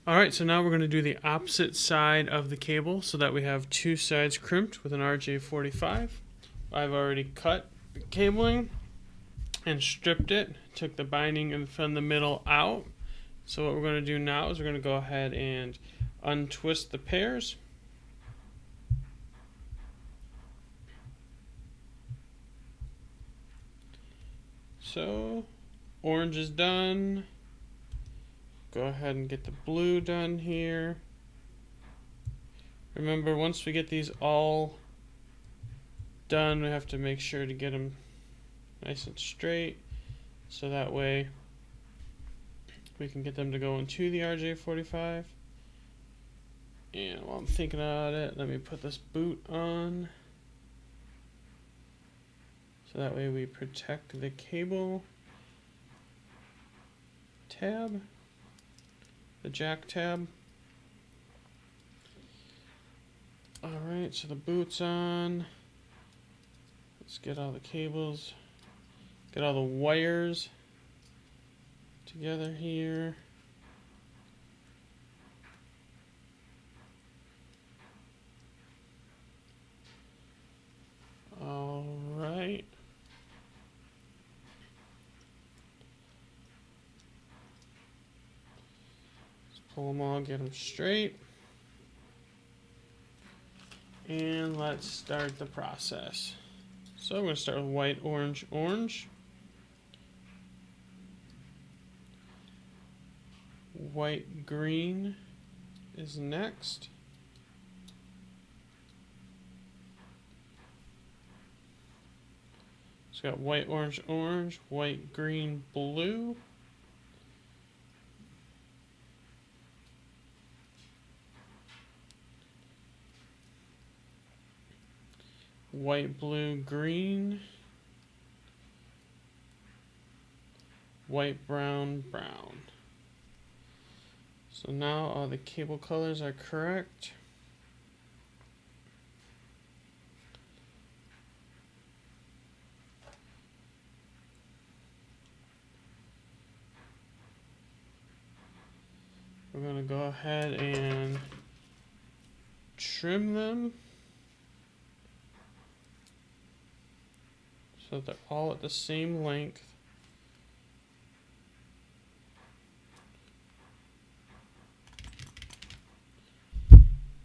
Alright, so now we're going to do the opposite side of the cable so that we have two sides crimped with an RJ45. I've already cut the cabling and stripped it, took the binding and from the middle out. So what we're going to do now is we're going to go ahead and untwist the pairs. So orange is done. Go ahead and get the blue done here. Remember, once we get these all done, we have to make sure to get them nice and straight, so that way we can get them to go into the RJ45. And while I'm thinking about it, let me put this boot on, so that way we protect the cable tab, the jack tab. Alright, so the boot's on. Let's get all the cables, get all the wires together here. Alright. Let's pull them all, get them straight. And let's start the process. So I'm going to start with white, orange, orange. White, green is next. So got white, orange, orange, white, green, blue. White, blue, green. White, brown, brown. So now all the cable colors are correct. We're going to go ahead and trim them so that they're all at the same length.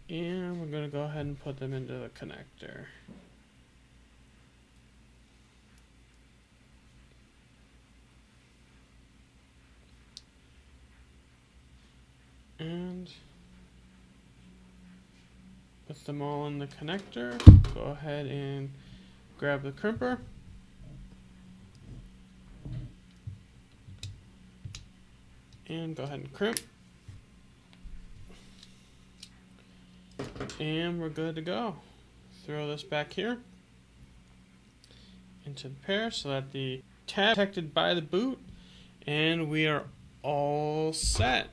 And we're going to go ahead and put them into the connector. And with them all in the connector, go ahead and grab the crimper. And go ahead and crimp. And we're good to go. Throw this back here into the pair so that the tab is protected by the boot, and we are all set.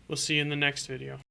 We'll see you in the next video.